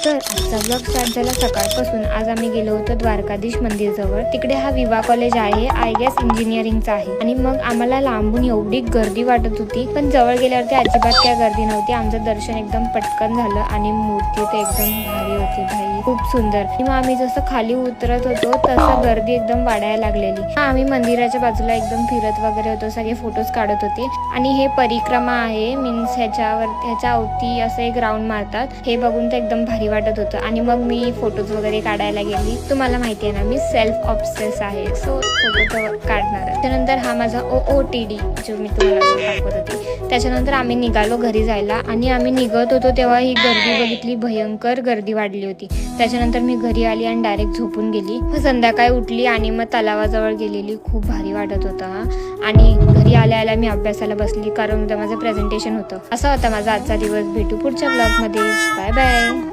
तर आजचा blog start झाला सकाळपासून. आज आम्ही गेलो होतो द्वारकाधीश मंदिर जवळ. तिकडे हा विवा कॉलेज आहे, आय गेस इंजिनिअरिंगचा आहे. आणि मग आम्हाला लांबून एवढी गर्दी वाटत होती, पण जवळ गेल्यावरती अजिबात काय गर्दी नव्हती. आमचं दर्शन एकदम पटकन झालं आणि मूर्ती तर एकदम भारी होती भाई, खूप सुंदर. मग आम्ही जसं खाली उतरत होतो तसं गर्दी एकदम वाढायला लागलेली. आम्ही मंदिराच्या बाजूला एकदम फिरत वगैरे होतो, सगळे फोटोज काढत होते. आणि हे परिक्रमा आहे, मीन्स ह्याच्या अवती असं एक राऊंड मारतात. हे बघून तर एकदम भारी वाटत होतं. आणि मग मी फोटोज वगैरे काढायला गेली. तुम्हाला माहिती आहे ना, मी सेल्फ ऑब्सेस आहे, सो फोटो तर काढणार. त्यानंतर हा माझा OOTD जो मी तुम्हाला दाखवत होती. त्याच्यानंतर आम्ही निघालो घरी जायला. आणि आम्ही निघत होतो तेव्हा ही गर्दी बघितली, भयंकर गर्दी वाढली होती. त्याच्यानंतर मी घरी आली आणि डायरेक्ट झोपून गेली. मग संध्याकाळी उठली आणि मग तलावाजवळ गेलेली. खूप भारी वाटत होता. आणि घरी आल्या मी अभ्यासाला बसली, कारण उद्या माझं प्रेझेंटेशन होतं. असा होता माझा आजचा दिवस. भेटू पुढच्या ब्लॉगमध्ये. Bye bye.